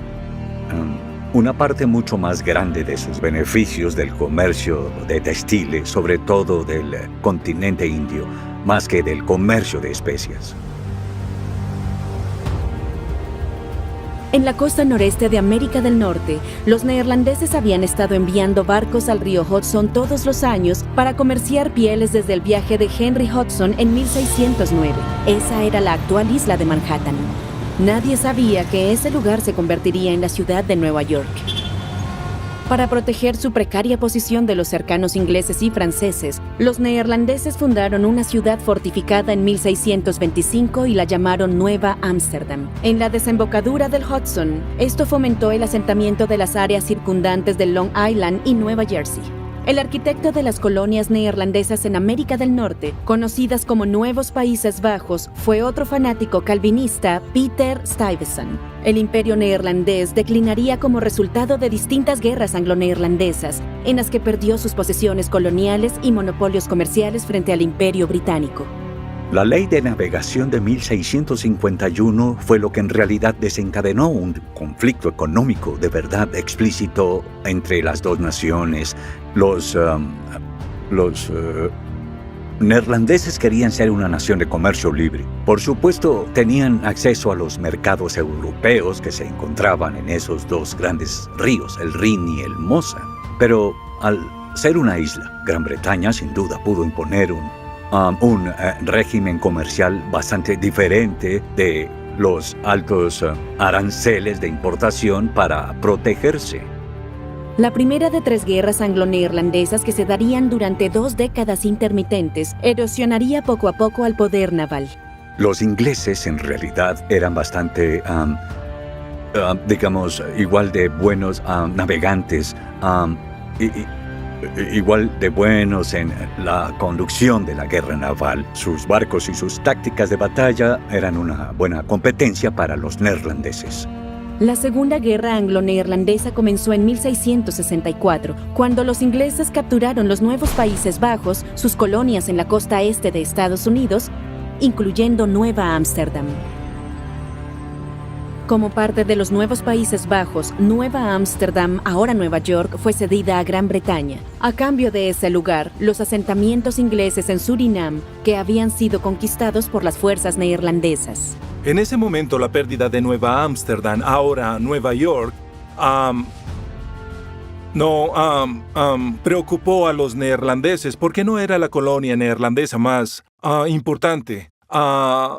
una parte mucho más grande de sus beneficios del comercio de textiles, sobre todo del continente indio, más que del comercio de especias. En la costa noreste de América del Norte, los neerlandeses habían estado enviando barcos al río Hudson todos los años para comerciar pieles desde el viaje de Henry Hudson en 1609. Esa era la actual isla de Manhattan. Nadie sabía que ese lugar se convertiría en la ciudad de Nueva York. Para proteger su precaria posición de los cercanos ingleses y franceses, los neerlandeses fundaron una ciudad fortificada en 1625 y la llamaron Nueva Ámsterdam. En la desembocadura del Hudson, esto fomentó el asentamiento de las áreas circundantes de Long Island y Nueva Jersey. El arquitecto de las colonias neerlandesas en América del Norte, conocidas como Nuevos Países Bajos, fue otro fanático calvinista, Peter Stuyvesant. El imperio neerlandés declinaría como resultado de distintas guerras anglo-neerlandesas, en las que perdió sus posesiones coloniales y monopolios comerciales frente al imperio británico. La ley de navegación de 1651 fue lo que en realidad desencadenó un conflicto económico de verdad explícito entre las dos naciones. Los neerlandeses querían ser una nación de comercio libre. Por supuesto, tenían acceso a los mercados europeos que se encontraban en esos dos grandes ríos, el Rin y el Mosa. Pero al ser una isla, Gran Bretaña sin duda pudo imponer un régimen comercial bastante diferente de los altos aranceles de importación para protegerse. La primera de 3 guerras anglo-neerlandesas que se darían durante 2 décadas intermitentes erosionaría poco a poco al poder naval. Los ingleses en realidad eran bastante, digamos, igual de buenos navegantes, igual de buenos en la conducción de la guerra naval. Sus barcos y sus tácticas de batalla eran una buena competencia para los neerlandeses. La Segunda Guerra Anglo-Neerlandesa comenzó en 1664, cuando los ingleses capturaron los Nuevos Países Bajos, sus colonias en la costa este de Estados Unidos, incluyendo Nueva Ámsterdam. Como parte de los Nuevos Países Bajos, Nueva Ámsterdam, ahora Nueva York, fue cedida a Gran Bretaña. A cambio de ese lugar, los asentamientos ingleses en Surinam, que habían sido conquistados por las fuerzas neerlandesas. En ese momento, la pérdida de Nueva Ámsterdam, ahora Nueva York, preocupó a los neerlandeses porque no era la colonia neerlandesa más importante.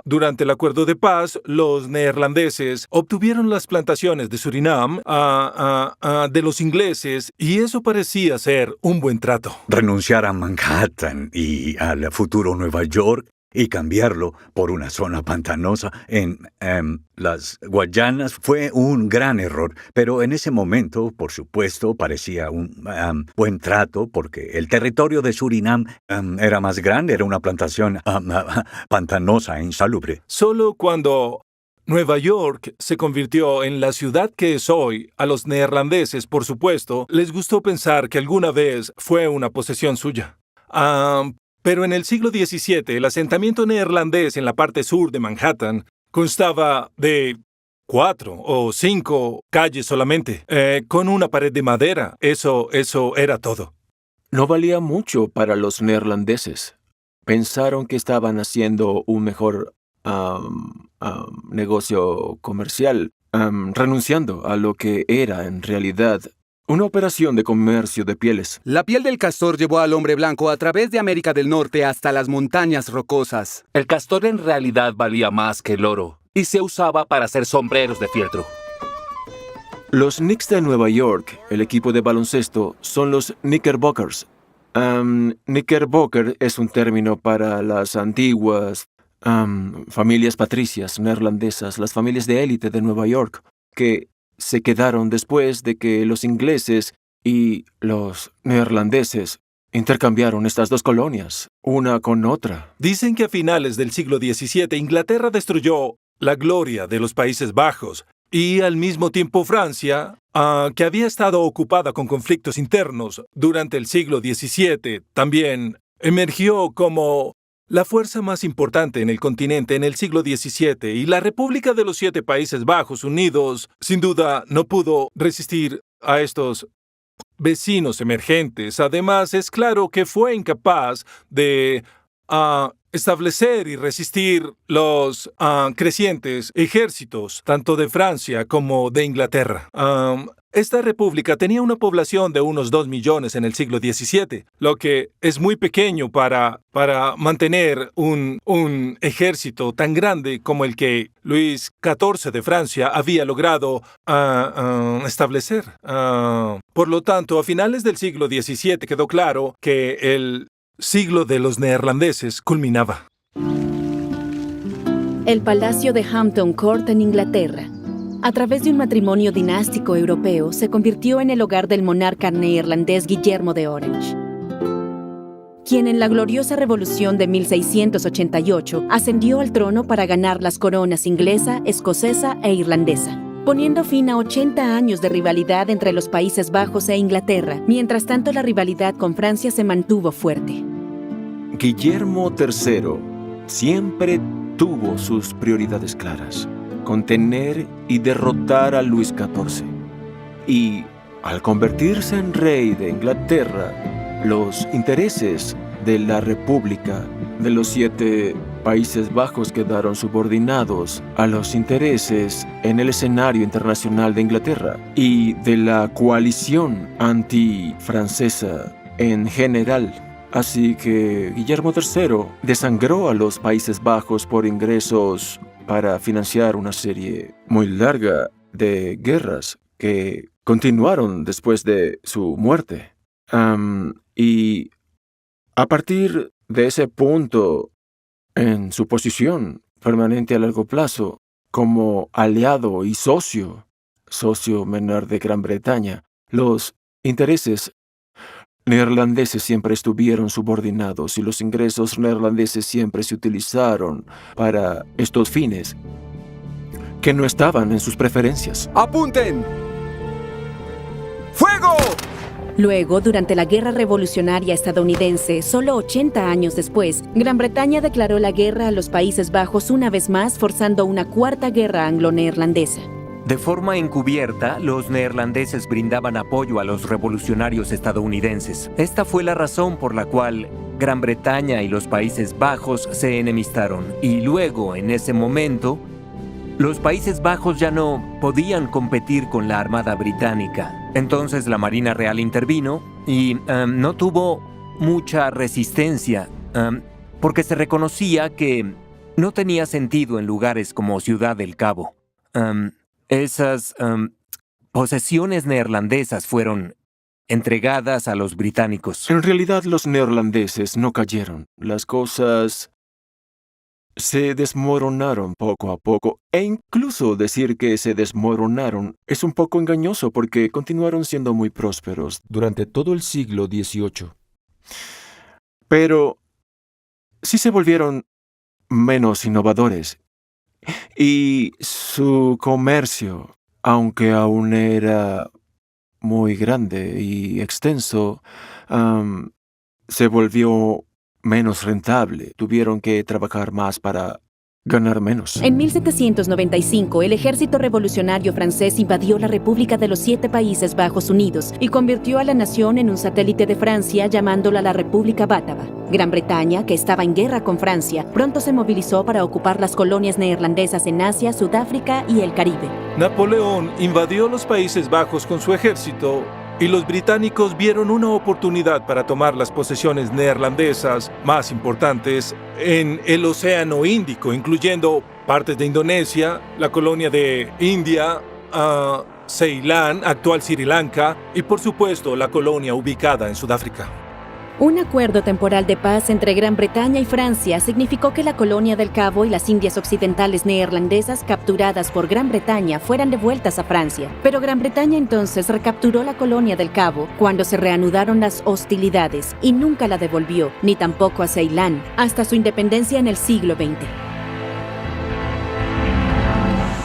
Durante el acuerdo de paz, los neerlandeses obtuvieron las plantaciones de Surinam de los ingleses y eso parecía ser un buen trato. Renunciar a Manhattan y al futuro Nueva York y cambiarlo por una zona pantanosa en las Guayanas fue un gran error. Pero en ese momento, por supuesto, parecía un buen trato porque el territorio de Surinam era más grande, era una plantación pantanosa e insalubre. Solo cuando Nueva York se convirtió en la ciudad que es hoy, a los neerlandeses, por supuesto, les gustó pensar que alguna vez fue una posesión suya. Pero en el siglo XVII, el asentamiento neerlandés en la parte sur de Manhattan constaba de 4 o 5 calles solamente, con una pared de madera. Eso era todo. No valía mucho para los neerlandeses. Pensaron que estaban haciendo un mejor negocio comercial, renunciando a lo que era en realidad una operación de comercio de pieles. La piel del castor llevó al hombre blanco a través de América del Norte hasta las montañas rocosas. El castor en realidad valía más que el oro y se usaba para hacer sombreros de fieltro. Los Knicks de Nueva York, el equipo de baloncesto, son los Knickerbockers. Knickerbocker es un término para las antiguas familias patricias neerlandesas, las familias de élite de Nueva York, que se quedaron después de que los ingleses y los neerlandeses intercambiaron estas dos colonias, una con otra. Dicen que a finales del siglo XVII Inglaterra destruyó la gloria de los Países Bajos y al mismo tiempo Francia, que había estado ocupada con conflictos internos durante el siglo XVII, también emergió como la fuerza más importante en el continente en el siglo XVII, y la República de los 7 Países Bajos Unidos, sin duda, no pudo resistir a estos vecinos emergentes. Además, es claro que fue incapaz de establecer y resistir los crecientes ejércitos, tanto de Francia como de Inglaterra. Esta república tenía una población de unos 2 millones en el siglo XVII, lo que es muy pequeño para mantener un ejército tan grande como el que Luis XIV de Francia había logrado establecer. Por lo tanto, a finales del siglo XVII quedó claro que el siglo de los neerlandeses culminaba. El Palacio de Hampton Court en Inglaterra, a través de un matrimonio dinástico europeo, se convirtió en el hogar del monarca neerlandés Guillermo de Orange, quien en la gloriosa revolución de 1688 ascendió al trono para ganar las coronas inglesa, escocesa e irlandesa, poniendo fin a 80 años de rivalidad entre los Países Bajos e Inglaterra. Mientras tanto, la rivalidad con Francia se mantuvo fuerte. Guillermo III siempre tuvo sus prioridades claras: contener y derrotar a Luis XIV. Y al convertirse en rey de Inglaterra, los intereses de la República de los 7 Países Bajos quedaron subordinados a los intereses en el escenario internacional de Inglaterra y de la coalición antifrancesa en general. Así que Guillermo III desangró a los Países Bajos por ingresos para financiar una serie muy larga de guerras que continuaron después de su muerte. Y a partir de ese punto, en su posición permanente a largo plazo como aliado y socio menor de Gran Bretaña, los intereses neerlandeses siempre estuvieron subordinados y los ingresos neerlandeses siempre se utilizaron para estos fines que no estaban en sus preferencias. ¡Apunten! ¡Fuego! Luego, durante la Guerra Revolucionaria estadounidense, solo 80 años después, Gran Bretaña declaró la guerra a los Países Bajos una vez más, forzando una cuarta guerra anglo-neerlandesa. De forma encubierta, los neerlandeses brindaban apoyo a los revolucionarios estadounidenses. Esta fue la razón por la cual Gran Bretaña y los Países Bajos se enemistaron. Y luego, en ese momento, los Países Bajos ya no podían competir con la Armada Británica. Entonces la Marina Real intervino y no tuvo mucha resistencia porque se reconocía que no tenía sentido en lugares como Ciudad del Cabo. Esas posesiones neerlandesas fueron entregadas a los británicos. En realidad, los neerlandeses no cayeron. Las cosas se desmoronaron poco a poco, e incluso decir que se desmoronaron es un poco engañoso porque continuaron siendo muy prósperos durante todo el siglo XVIII. Pero sí se volvieron menos innovadores Y su comercio, aunque aún era muy grande y extenso, se volvió menos rentable. Tuvieron que trabajar más para ganar menos. En 1795, el ejército revolucionario francés invadió la República de los 7 Países Bajos Unidos y convirtió a la nación en un satélite de Francia, llamándola la República Bátava. Gran Bretaña, que estaba en guerra con Francia, pronto se movilizó para ocupar las colonias neerlandesas en Asia, Sudáfrica y el Caribe. Napoleón invadió los Países Bajos con su ejército y los británicos vieron una oportunidad para tomar las posesiones neerlandesas más importantes en el Océano Índico, incluyendo partes de Indonesia, la colonia de India, Ceilán, actual Sri Lanka, y por supuesto la colonia ubicada en Sudáfrica. Un acuerdo temporal de paz entre Gran Bretaña y Francia significó que la colonia del Cabo y las Indias Occidentales neerlandesas capturadas por Gran Bretaña fueran devueltas a Francia. Pero Gran Bretaña entonces recapturó la colonia del Cabo cuando se reanudaron las hostilidades y nunca la devolvió, ni tampoco a Ceilán, hasta su independencia en el siglo XX.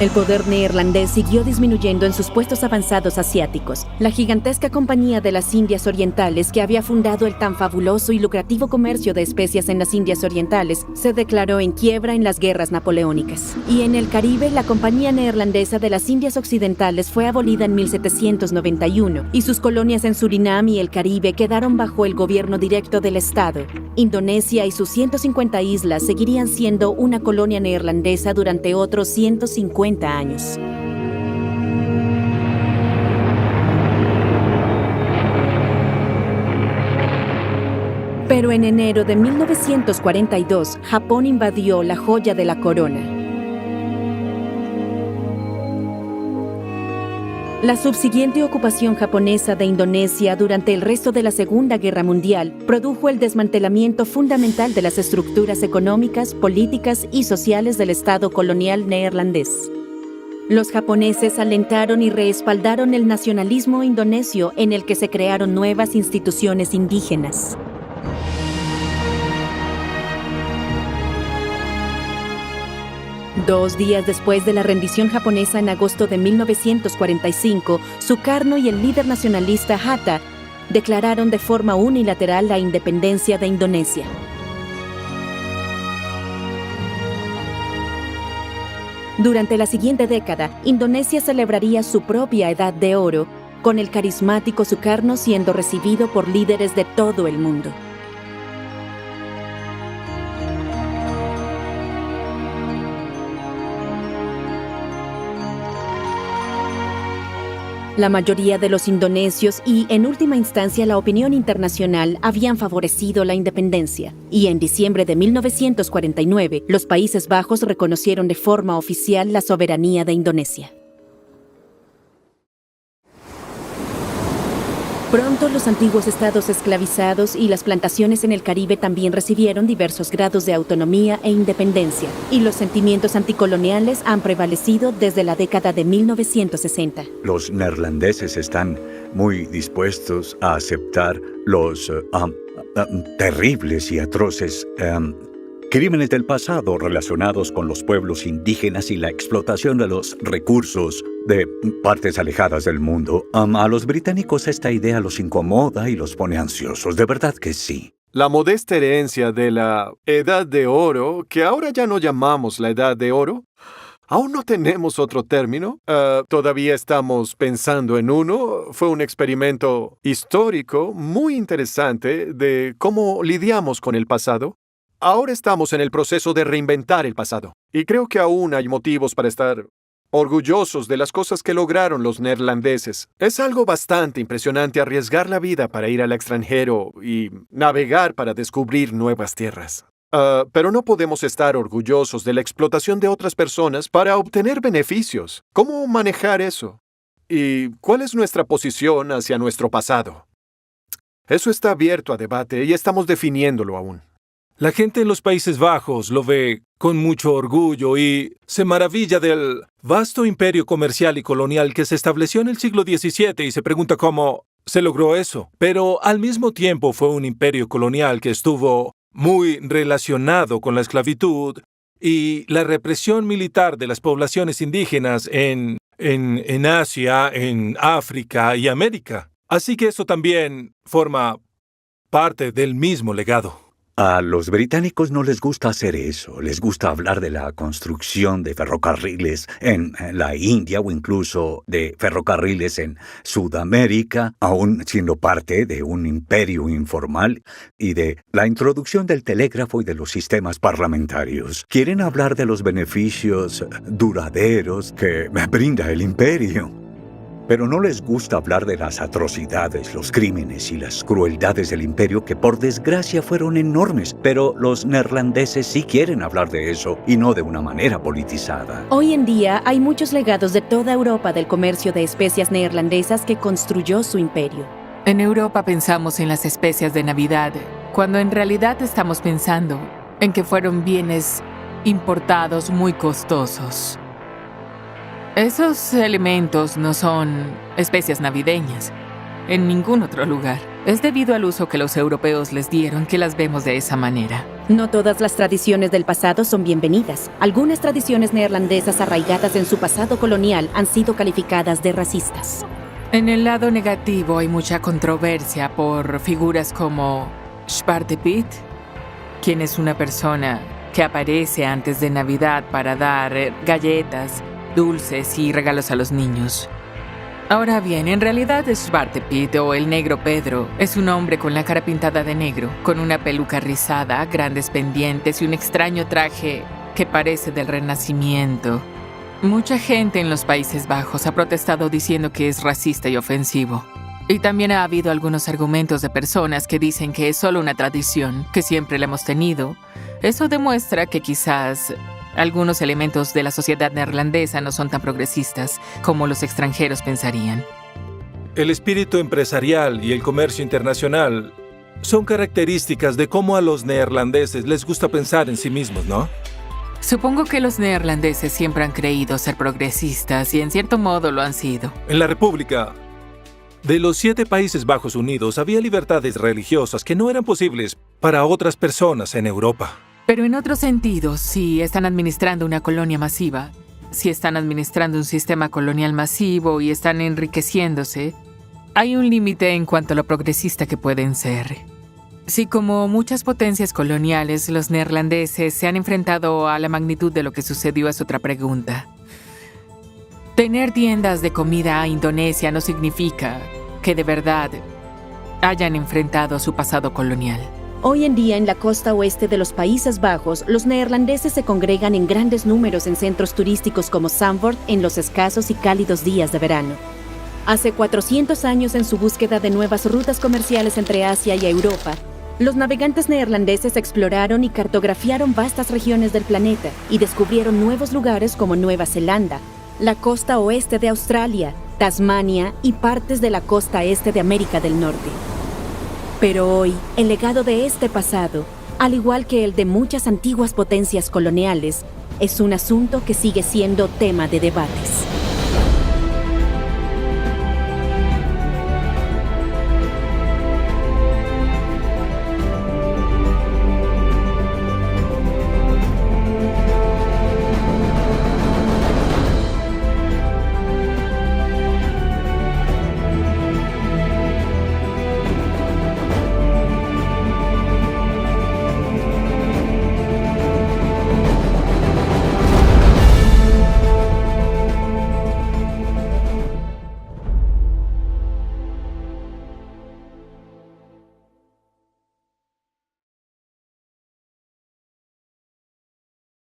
El poder neerlandés siguió disminuyendo en sus puestos avanzados asiáticos. La gigantesca Compañía de las Indias Orientales, que había fundado el tan fabuloso y lucrativo comercio de especias en las Indias Orientales, se declaró en quiebra en las guerras napoleónicas. Y en el Caribe, la Compañía Neerlandesa de las Indias Occidentales fue abolida en 1791, y sus colonias en Surinam y el Caribe quedaron bajo el gobierno directo del Estado. Indonesia y sus 150 islas seguirían siendo una colonia neerlandesa durante otros 150 años. Pero en enero de 1942, Japón invadió la joya de la corona. La subsiguiente ocupación japonesa de Indonesia durante el resto de la Segunda Guerra Mundial produjo el desmantelamiento fundamental de las estructuras económicas, políticas y sociales del Estado colonial neerlandés. Los japoneses alentaron y respaldaron el nacionalismo indonesio, en el que se crearon nuevas instituciones indígenas. Dos días después de la rendición japonesa en agosto de 1945, Sukarno y el líder nacionalista Hatta declararon de forma unilateral la independencia de Indonesia. Durante la siguiente década, Indonesia celebraría su propia Edad de Oro, con el carismático Sukarno siendo recibido por líderes de todo el mundo. La mayoría de los indonesios y, en última instancia, la opinión internacional habían favorecido la independencia. Y en diciembre de 1949, los Países Bajos reconocieron de forma oficial la soberanía de Indonesia. Pronto los antiguos estados esclavizados y las plantaciones en el Caribe también recibieron diversos grados de autonomía e independencia, y los sentimientos anticoloniales han prevalecido desde la década de 1960. Los neerlandeses están muy dispuestos a aceptar los terribles y atroces crímenes del pasado relacionados con los pueblos indígenas y la explotación de los recursos de partes alejadas del mundo. A los británicos esta idea los incomoda y los pone ansiosos. De verdad que sí. La modesta herencia de la Edad de Oro, que ahora ya no llamamos la Edad de Oro, aún no tenemos otro término. Todavía estamos pensando en uno. Fue un experimento histórico muy interesante de cómo lidiamos con el pasado. Ahora estamos en el proceso de reinventar el pasado. Y creo que aún hay motivos para estar orgullosos de las cosas que lograron los neerlandeses. Es algo bastante impresionante arriesgar la vida para ir al extranjero y navegar para descubrir nuevas tierras. Pero no podemos estar orgullosos de la explotación de otras personas para obtener beneficios. ¿Cómo manejar eso? ¿Y cuál es nuestra posición hacia nuestro pasado? Eso está abierto a debate y estamos definiéndolo aún. La gente en los Países Bajos lo ve con mucho orgullo y se maravilla del vasto imperio comercial y colonial que se estableció en el siglo XVII y se pregunta cómo se logró eso. Pero al mismo tiempo fue un imperio colonial que estuvo muy relacionado con la esclavitud y la represión militar de las poblaciones indígenas en Asia, en África y América. Así que eso también forma parte del mismo legado. A los británicos no les gusta hacer eso. Les gusta hablar de la construcción de ferrocarriles en la India o incluso de ferrocarriles en Sudamérica, aún siendo parte de un imperio informal, y de la introducción del telégrafo y de los sistemas parlamentarios. Quieren hablar de los beneficios duraderos que brinda el imperio. Pero no les gusta hablar de las atrocidades, los crímenes y las crueldades del imperio que por desgracia fueron enormes. Pero los neerlandeses sí quieren hablar de eso y no de una manera politizada. Hoy en día hay muchos legados de toda Europa del comercio de especias neerlandesas que construyó su imperio. En Europa pensamos en las especias de Navidad, cuando en realidad estamos pensando en que fueron bienes importados muy costosos. Esos elementos no son especias navideñas en ningún otro lugar. Es debido al uso que los europeos les dieron que las vemos de esa manera. No todas las tradiciones del pasado son bienvenidas. Algunas tradiciones neerlandesas arraigadas en su pasado colonial han sido calificadas de racistas. En el lado negativo hay mucha controversia por figuras como Zwarte Piet, quien es una persona que aparece antes de Navidad para dar galletas, dulces y regalos a los niños. Ahora bien, en realidad Zwarte Piet o el Negro Pedro es un hombre con la cara pintada de negro, con una peluca rizada, grandes pendientes y un extraño traje que parece del Renacimiento. Mucha gente en los Países Bajos ha protestado diciendo que es racista y ofensivo. Y también ha habido algunos argumentos de personas que dicen que es solo una tradición, que siempre la hemos tenido. Eso demuestra que quizás algunos elementos de la sociedad neerlandesa no son tan progresistas como los extranjeros pensarían. El espíritu empresarial y el comercio internacional son características de cómo a los neerlandeses les gusta pensar en sí mismos, ¿no? Supongo que los neerlandeses siempre han creído ser progresistas y en cierto modo lo han sido. En la República de los 7 Países Bajos Unidos había libertades religiosas que no eran posibles para otras personas en Europa. Pero en otro sentido, si están administrando una colonia masiva, si están administrando un sistema colonial masivo y están enriqueciéndose, hay un límite en cuanto a lo progresista que pueden ser. Si como muchas potencias coloniales, los neerlandeses se han enfrentado a la magnitud de lo que sucedió, es otra pregunta. Tener tiendas de comida a Indonesia no significa que de verdad hayan enfrentado su pasado colonial. Hoy en día, en la costa oeste de los Países Bajos, los neerlandeses se congregan en grandes números en centros turísticos como Zandvoort en los escasos y cálidos días de verano. Hace 400 años, en su búsqueda de nuevas rutas comerciales entre Asia y Europa, los navegantes neerlandeses exploraron y cartografiaron vastas regiones del planeta y descubrieron nuevos lugares como Nueva Zelanda, la costa oeste de Australia, Tasmania y partes de la costa este de América del Norte. Pero hoy, el legado de este pasado, al igual que el de muchas antiguas potencias coloniales, es un asunto que sigue siendo tema de debates.